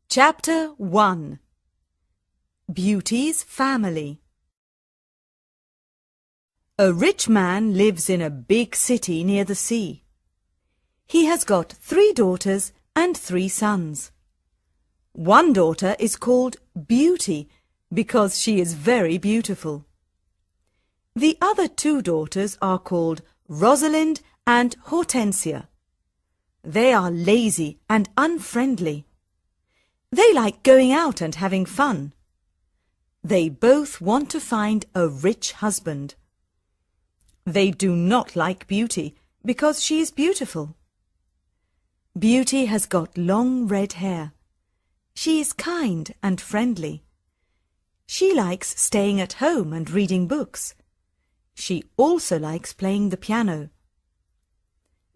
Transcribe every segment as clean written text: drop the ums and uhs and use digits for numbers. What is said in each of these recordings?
Chapter 1. Beauty's Family. A rich man lives in a big city near the sea. He has got 3 daughters and 3 sons. One daughter is called Beauty because she is very beautiful. The other 2 daughters are called Rosalind and Hortensia. They are lazy and unfriendly. They like going out and having fun. They both want to find a rich husband. They do not like Beauty because she is beautiful. Beauty has got long red hair. She is kind and friendly. She likes staying at home and reading books. She also likes playing the piano.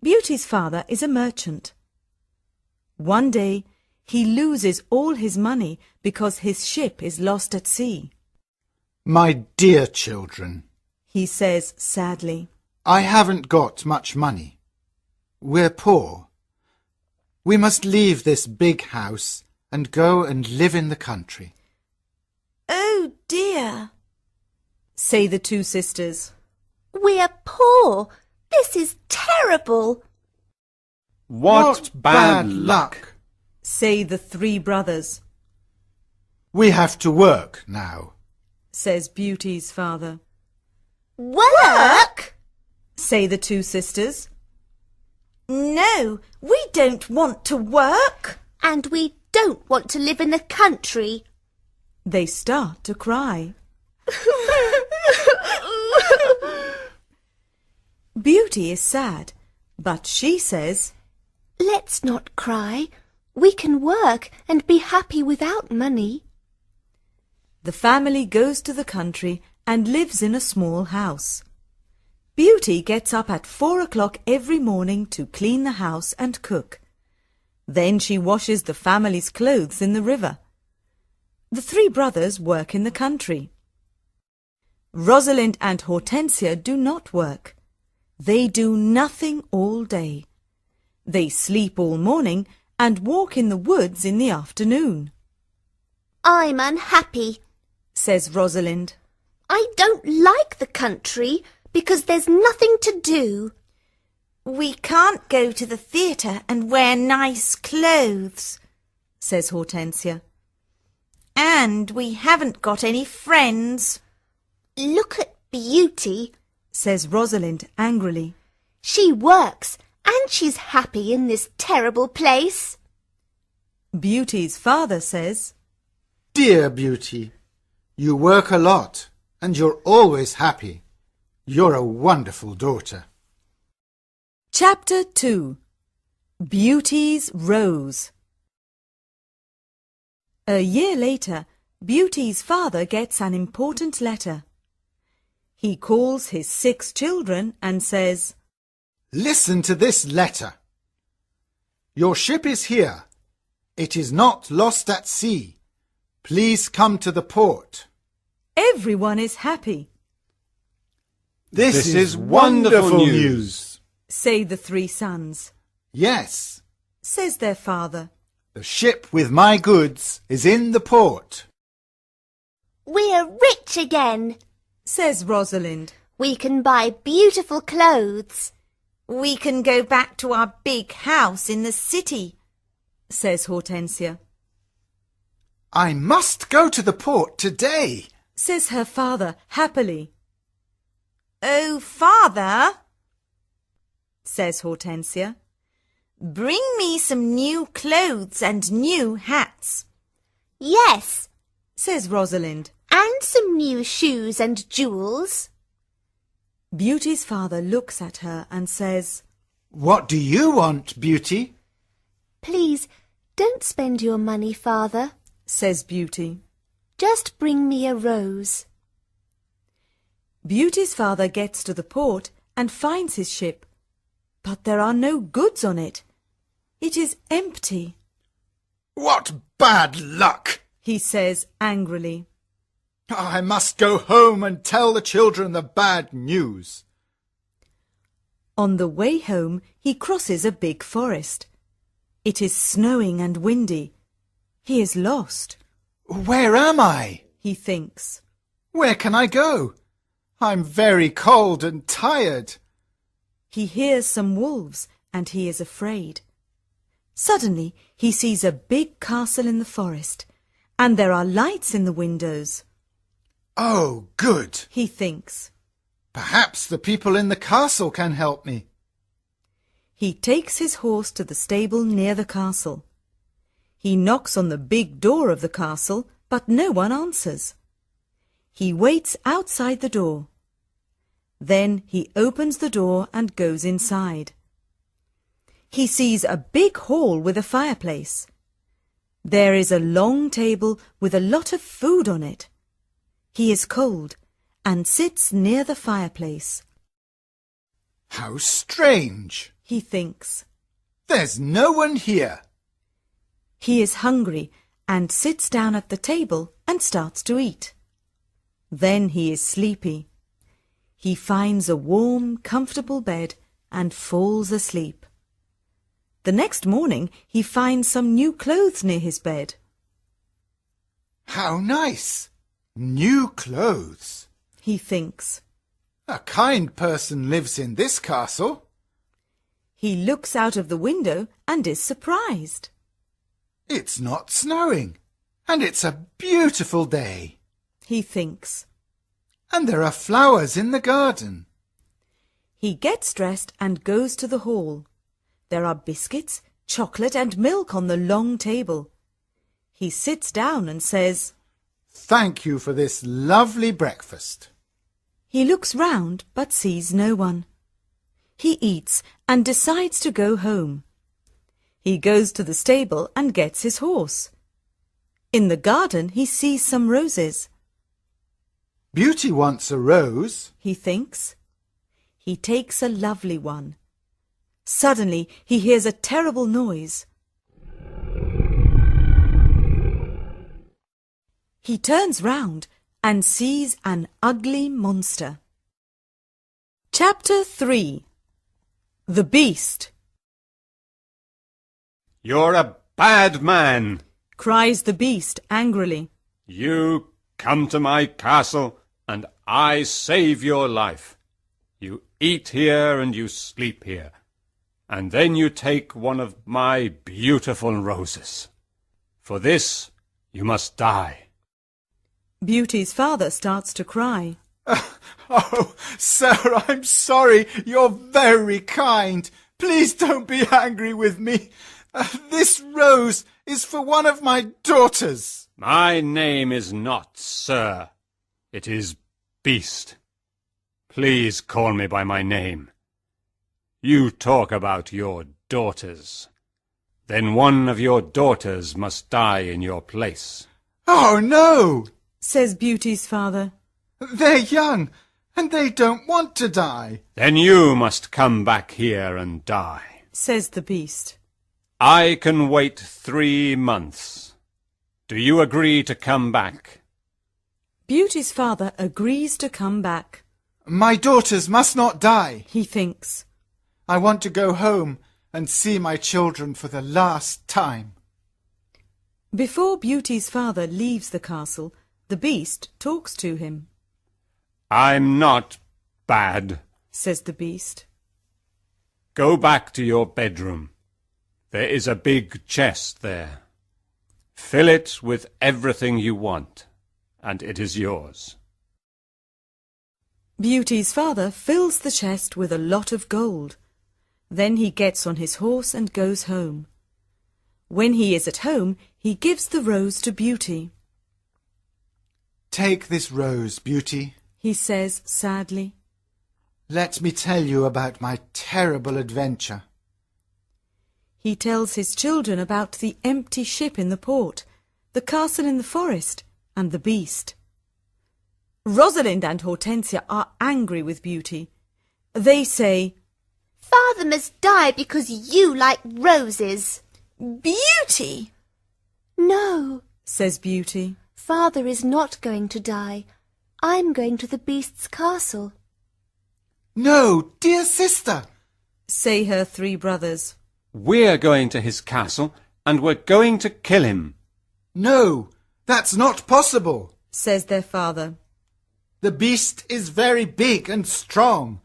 Beauty's father is a merchant. One day, he loses all his money because his ship is lost at sea. My dear children, He says sadly, I haven't got much money. We're poor. We must leave this big house and go and live in the country. Oh dear, say the 2 sisters. we're poor. This is terrible. What bad luck! Say the 3 brothers, We have to work now. says Beauty's father. Work? Say the 2 sisters. No, we don't want to work. And we don't want to live in the country. They start to cry. Beauty is sad, but she says, Let's not cry. We can work and be happy without money. The family goes to the country and lives in a small house. Beauty gets up at 4 o'clock every morning to clean the house and cook. Then she washes the family's clothes in the river. The 3 brothers work in the country. Rosalind and Hortensia do not work. They do nothing all day. They sleep all morning and walk in the woods in the afternoon, I'm unhappy. says Rosalind. I don't like the country because there's nothing to do. We can't go to the theatre and wear nice clothes, says Hortensia. And we haven't got any friends. Look at Beauty, says Rosalind angrily. She works and she's happy in this terrible place. Beauty's father says, Dear Beauty, you work a lot and you're always happy. You're a wonderful daughter. Chapter 2. Beauty's Rose. A year later, Beauty's father gets an important letter. He calls his 6 children and says, Listen to this letter. Your ship is here. It is not lost at sea. Please come to the port. Everyone is happy, This is wonderful news. say the 3 sons. Yes, Says their father. the ship with my goods is in the port. We're rich again. Says Rosalind. We can buy beautiful clothes. We can go back to our big house in the city, Says Hortensia. I must go to the port today. Says her father happily. Oh, Father, Says Hortensia. bring me some new clothes and new hats. Yes, Says Rosalind. and some new shoes and jewels. Beauty's father looks at her and says, What do you want, Beauty? Please, don't spend your money, Father. says Beauty. Just bring me a rose. Beauty's father gets to the port and finds his ship, but there are no goods on it. It is empty, What bad luck! he says angrily. I must go home and tell the children the bad news. On the way home, he crosses a big forest. It is snowing and windy. He is lost. Where am I? He thinks. Where can I go? I'm very cold and tired. He hears some wolves and he is afraid. Suddenly he sees a big castle in the forest, and there are lights in the windows. Oh, good. He thinks. Perhaps the people in the castle can help me. He takes his horse to the stable near the castle. He knocks on the big door of the castle, but no one answers. He waits outside the door. Then he opens the door and goes inside. He sees a big hall with a fireplace. There is a long table with a lot of food on it. He is cold and sits near the fireplace. How strange, he thinks. There's no one here. He is hungry and sits down at the table and starts to eat. Then he is sleepy. He finds a warm, comfortable bed and falls asleep. The next morning he finds some new clothes near his bed. How nice! New clothes. He thinks. A kind person lives in this castle. He looks out of the window and is surprised. It's not snowing, and it's a beautiful day. He thinks. And there are flowers in the garden. He gets dressed and goes to the hall. There are biscuits, chocolate and milk on the long table. He sits down and says, Thank you for this lovely breakfast. He looks round but sees no one. He eats and decides to go home. He goes to the stable and gets his horse. In the garden he sees some roses. Beauty wants a rose, he thinks. He takes a lovely one. Suddenly he hears a terrible noise. He turns round and sees an ugly monster. Chapter 3. The Beast. You're a bad man, cries the beast angrily. You come to my castle and I save your life. You eat here and you sleep here, and then you take one of my beautiful roses. For this you must die. Beauty's father starts to cry. Oh, sir, I'm sorry. You're very kind. Please don't be angry with me. This rose is for one of my daughters. My name is not Sir. It is Beast. Please call me by my name. You talk about your daughters. Then one of your daughters must die in your place. Oh, no, says Beauty's father. They're young, and they don't want to die. Then you must come back here and die, says the beast. I can wait 3 months. Do you agree to come back? Beauty's father agrees to come back. My daughters must not die, he thinks. I want to go home and see my children for the last time. Before Beauty's father leaves the castle, the beast talks to him. I'm not bad, says the beast. Go back to your bedroom. There is a big chest there. Fill it with everything you want, and it is yours. Beauty's father fills the chest with a lot of gold. Then he gets on his horse and goes home. When he is at home, he gives the rose to Beauty. Take this rose, Beauty, he says sadly. Let me tell you about my terrible adventure. He tells his children about the empty ship in the port, the castle in the forest, and the beast. Rosalind and Hortensia are angry with Beauty. They say, Father must die because you like roses. Beauty! No, says Beauty. Father is not going to die. I'm going to the beast's castle. No, dear sister, say her 3 brothers. We're going to his castle, and we're going to kill him. No, that's not possible, says their father. The beast is very big and strong.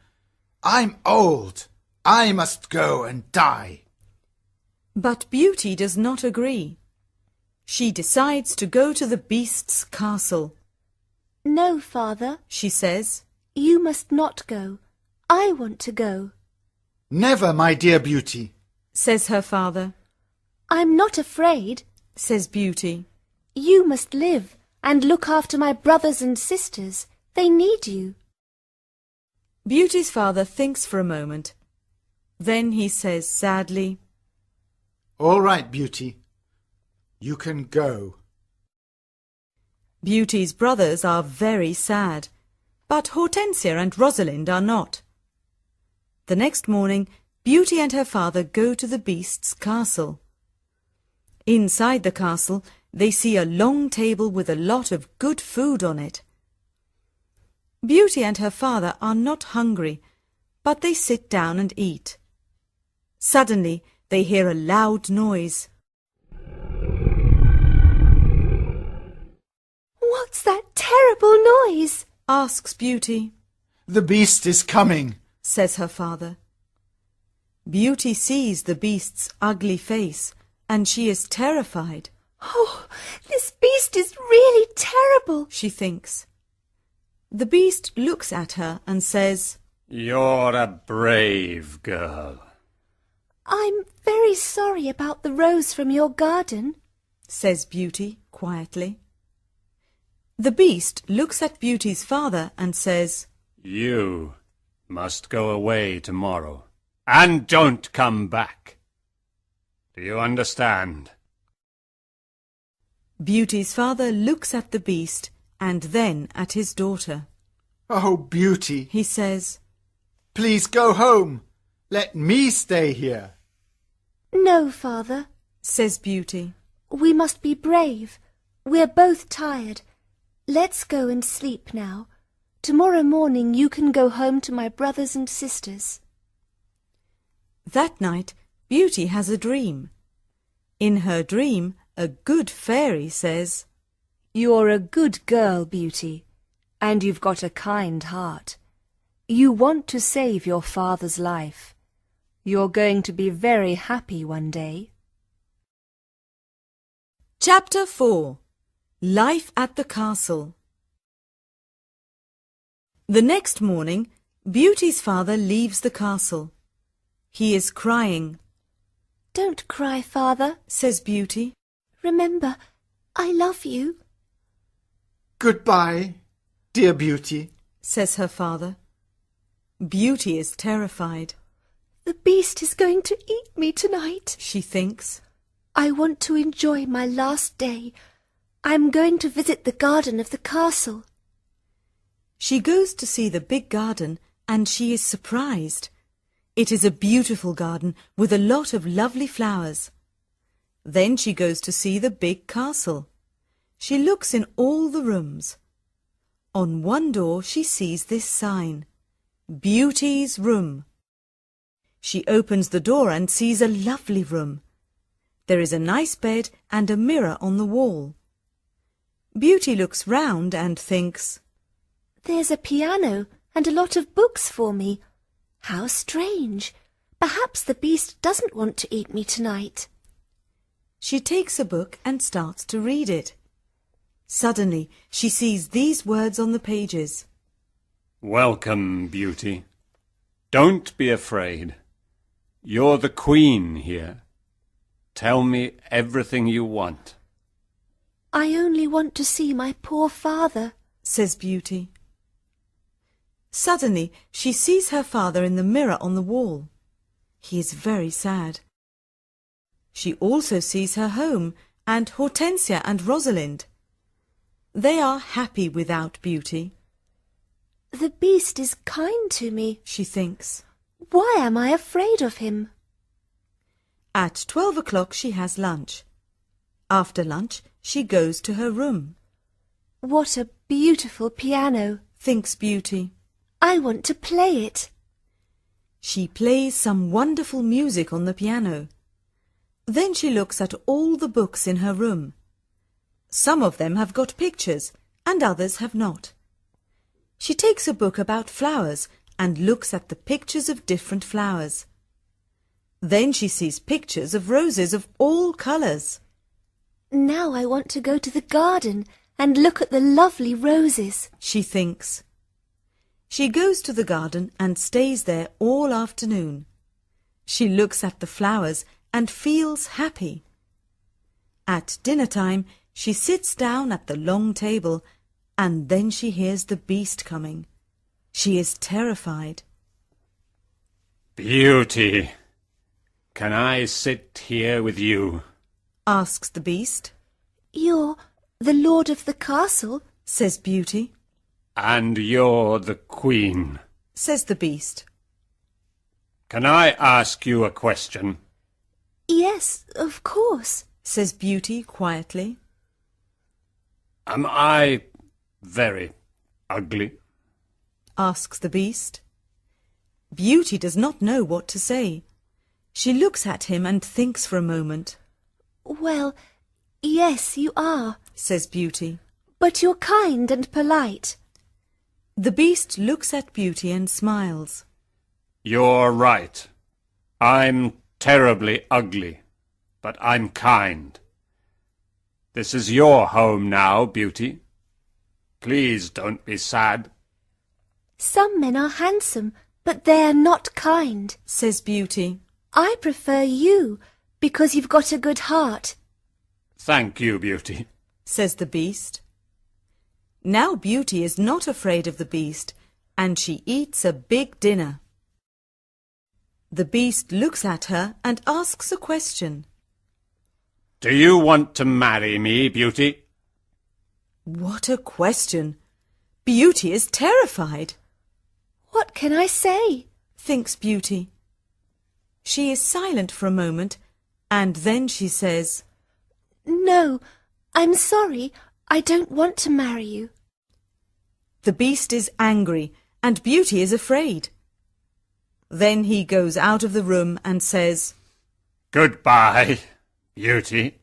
I'm old. I must go and die. But Beauty does not agree. She decides to go to the beast's castle. No, father, She says, you must not go. I want to go. Never, my dear Beauty. says her father. I'm not afraid. Says Beauty. You must live and look after my brothers and sisters. They need you. Beauty's father thinks for a moment. Then he says sadly, All right, Beauty. You can go. Beauty's brothers are very sad, but Hortensia and Rosalind are not. The next morning, Beauty and her father go to the beast's castle. Inside the castle, they see a long table with a lot of good food on it. Beauty and her father are not hungry, but they sit down and eat. Suddenly, they hear a loud noise. What's that terrible noise? Asks Beauty. The beast is coming, Says her father. Beauty sees the beast's ugly face, and she is terrified. Oh, this beast is really terrible. She thinks. The beast looks at her and says, You're a brave girl. I'm very sorry about the rose from your garden. says Beauty quietly. The beast looks at Beauty's father and says, You must go away tomorrow, and don't come back. Do you understand? Beauty's father looks at the beast and then at his daughter. Oh, Beauty, He says, please go home. Let me stay here. No, father. says Beauty. We must be brave. We're both tired. Let's go and sleep now. Tomorrow morning you can go home to my brothers and sisters. That night, Beauty has a dream. In her dream, a good fairy says, You're a good girl, Beauty, and you've got a kind heart. You want to save your father's life. You're going to be very happy one day. Chapter 4. Life at the Castle. The next morning, Beauty's father leaves the castle. He is crying. Don't cry, father. Says Beauty. Remember, I love you. Goodbye, dear Beauty. Says her father. Beauty is terrified. The beast is going to eat me tonight. She thinks. I want to enjoy my last day. I'm going to visit the garden of the castle. She goes to see the big garden and she is surprised. It is a beautiful garden with a lot of lovely flowers. Then she goes to see the big castle. She looks in all the rooms. On one door she sees this sign, Beauty's Room. She opens the door and sees a lovely room. There is a nice bed and a mirror on the wall. Beauty looks round and thinks, There's a piano and a lot of books for me. How strange. Perhaps the beast doesn't want to eat me tonight. She takes a book and starts to read it. Suddenly, she sees these words on the pages. Welcome, Beauty. Don't be afraid. You're the queen here. Tell me everything you want. I only want to see my poor father, says Beauty. Suddenly, she sees her father in the mirror on the wall. He is very sad. She also sees her home and Hortensia and Rosalind. They are happy without Beauty. The beast is kind to me. She thinks. Why am I afraid of him? At 12 o'clock she has lunch. After lunch she goes to her room. What a beautiful piano, thinks Beauty. I want to play it. She plays some wonderful music on the piano. Then she looks at all the books in her room. Some of them have got pictures and others have not. She takes a book about flowers and looks at the pictures of different flowers. Then she sees pictures of roses of all colours. Now I want to go to the garden and look at the lovely roses, she thinks. She goes to the garden and stays there all afternoon. She looks at the flowers and feels happy. At dinner time, she sits down at the long table and then she hears the beast coming. She is terrified. Beauty, can I sit here with you? Asks the beast. You're the lord of the castle, Says Beauty. And you're the queen. Says the beast. Can I ask you a question? Yes, of course. Says Beauty quietly. Am I very ugly? Asks the beast. Beauty does not know what to say. She looks at him and thinks for a moment. Well, yes, you are, Says Beauty. but you're kind and polite. The beast looks at Beauty and smiles. You're right. I'm terribly ugly, but I'm kind. This is your home now, Beauty. Please don't be sad. Some men are handsome, but they're not kind. Says Beauty. I prefer you because you've got a good heart. Thank you, Beauty. Says the beast. Now Beauty is not afraid of the beast, and she eats a big dinner. The beast looks at her and asks a question. Do you want to marry me, Beauty? What a question! Beauty is terrified, What can I say? thinks Beauty. She is silent for a moment, and then she says, No, I'm sorry. I don't want to marry you. The beast is angry, and Beauty is afraid. Then he goes out of the room and says, Goodbye, Beauty.